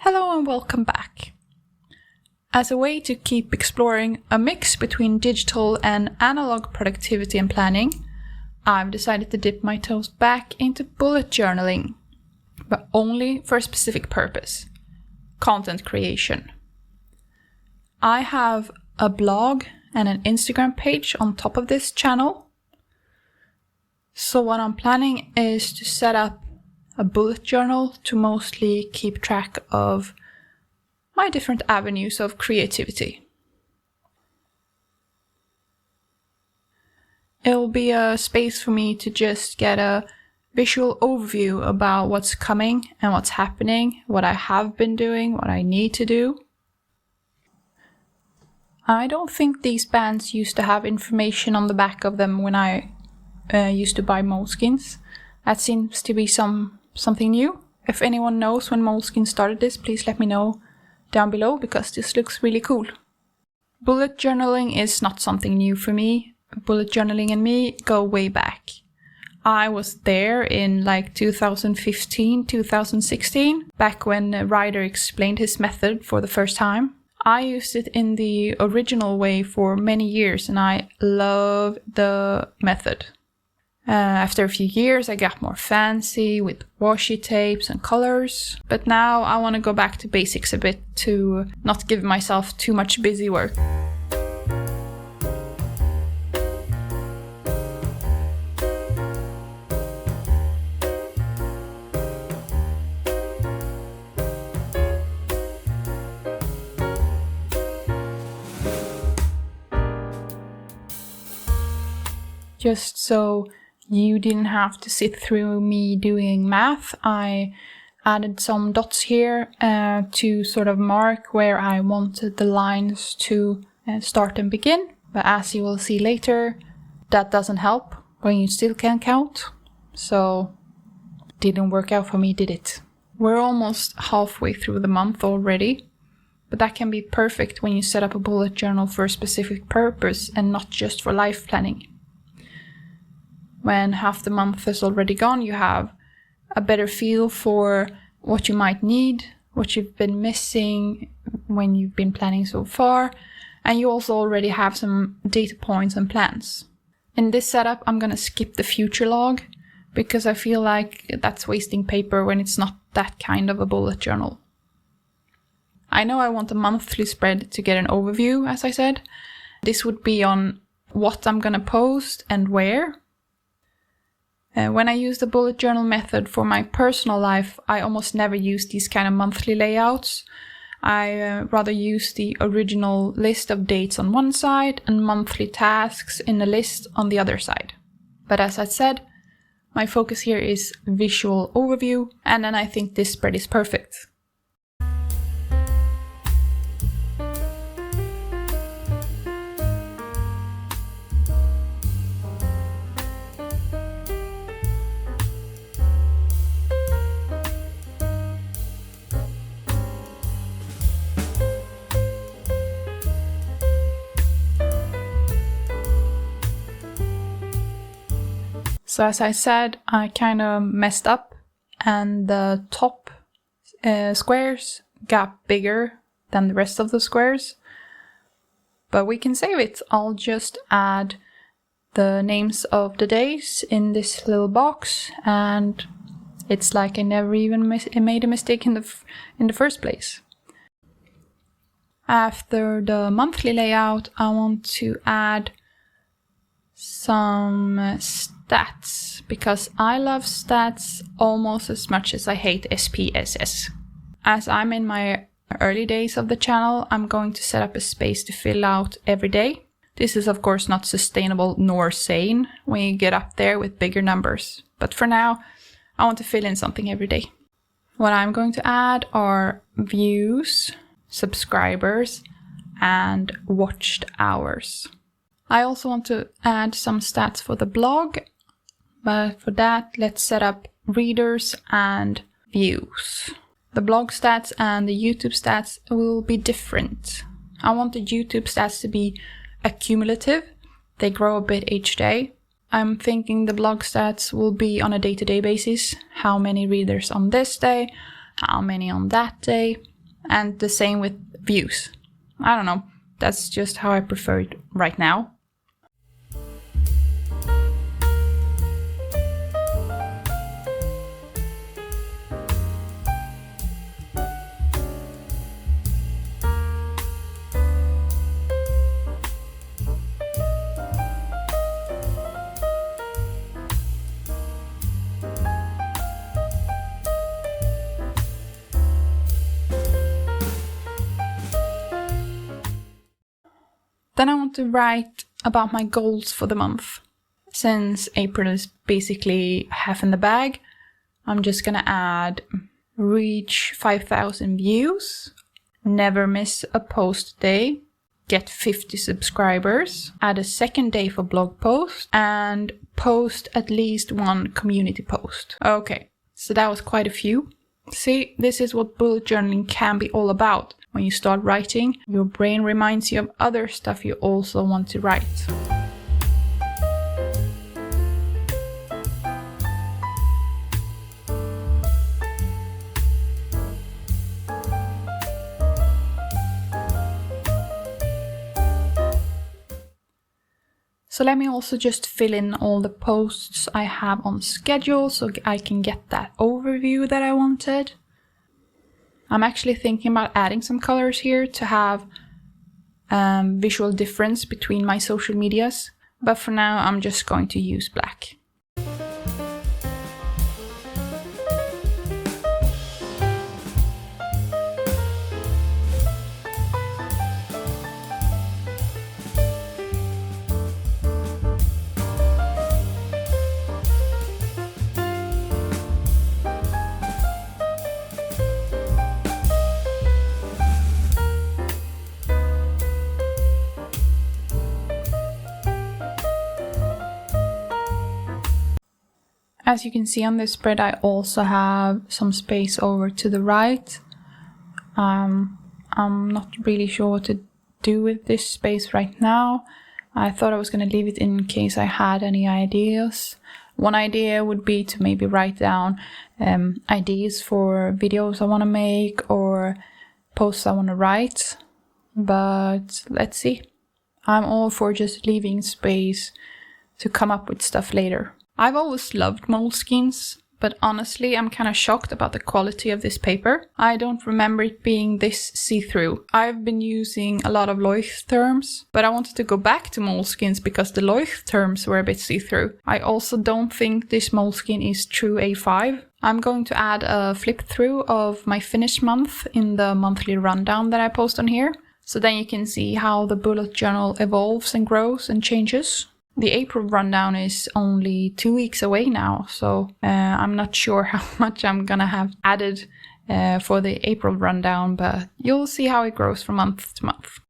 Hello and welcome back. As a way to keep exploring a mix between digital and analog productivity and planning, I've decided to dip my toes back into bullet journaling, but only for a specific purpose: content creation. I have a blog and an Instagram page on top of this channel. So what I'm planning is to set up a bullet journal to mostly keep track of my different avenues of creativity. It will be a space for me to just get a visual overview about what's coming and what's happening, what I have been doing, what I need to do. I don't think these bands used to have information on the back of them when I used to buy moleskins. That seems to be something new. If anyone knows when Moleskine started this, please let me know down below, because this looks really cool. Bullet journaling is not something new for me. Bullet journaling and me go way back. I was there in like 2015, 2016, back when Ryder explained his method for the first time. I used it in the original way for many years and I love the method. After a few years I got more fancy with washi tapes and colors, but now I want to go back to basics a bit to not give myself too much busy work. Just so you didn't have to sit through me doing math, I added some dots here to sort of mark where I wanted the lines to start and begin. But as you will see later, that doesn't help when you still can't count. So didn't work out for me, did it? We're almost halfway through the month already, but that can be perfect when you set up a bullet journal for a specific purpose and not just for life planning. When half the month is already gone, you have a better feel for what you might need, what you've been missing when you've been planning so far, and you also already have some data points and plans. In this setup, I'm gonna skip the future log because I feel like that's wasting paper when it's not that kind of a bullet journal. I know I want a monthly spread to get an overview, as I said. This would be on what I'm gonna post and where. When I use the bullet journal method for my personal life, I almost never use these kind of monthly layouts. I rather use the original list of dates on one side and monthly tasks in a list on the other side. But as I said, my focus here is visual overview, and then I think this spread is perfect. So as I said, I kind of messed up and the top squares got bigger than the rest of the squares. But we can save it. I'll just add the names of the days in this little box, and it's like I never even made a mistake in the first place. After the monthly layout, I want to add some stats, because I love stats almost as much as I hate SPSS. As I'm in my early days of the channel, I'm going to set up a space to fill out every day. This is of course not sustainable nor sane when you get up there with bigger numbers, but for now I want to fill in something every day. What I'm going to add are views, subscribers, and watched hours. I also want to add some stats for the blog, but for that, let's set up readers and views. The blog stats and the YouTube stats will be different. I want the YouTube stats to be accumulative. They grow a bit each day. I'm thinking the blog stats will be on a day-to-day basis. How many readers on this day? How many on that day? and the same with views. I don't know, that's just how I prefer it right now. Then I want to write about my goals for the month. Since April is basically half in the bag, I'm just gonna add reach 5,000 views, never miss a post day, get 50 subscribers, add a second day for blog posts, and post at least one community post. Okay, so that was quite a few. See, this is what bullet journaling can be all about. When you start writing, your brain reminds you of other stuff you also want to write. So let me also just fill in all the posts I have on schedule so I can get that overview that I wanted. I'm actually thinking about adding some colors here to have visual difference between my social medias, but for now I'm just going to use black. As you can see on this spread, I also have some space over to the right. I'm not really sure what to do with this space right now. I thought I was going to leave it in case I had any ideas. One idea would be to maybe write down ideas for videos I want to make or posts I want to write. But let's see. I'm all for just leaving space to come up with stuff later. I've always loved moleskins, but honestly I'm kind of shocked about the quality of this paper. I don't remember it being this see-through. I've been using a lot of Leuchtturms, but I wanted to go back to moleskins because the Leuchtturms were a bit see-through. I also don't think this moleskin is true A5. I'm going to add a flip through of my finished month in the monthly rundown that I post on here. So then you can see how the bullet journal evolves and grows and changes. The April rundown is only 2 weeks away now, so I'm not sure how much I'm gonna have added for the April rundown, but you'll see how it grows from month to month.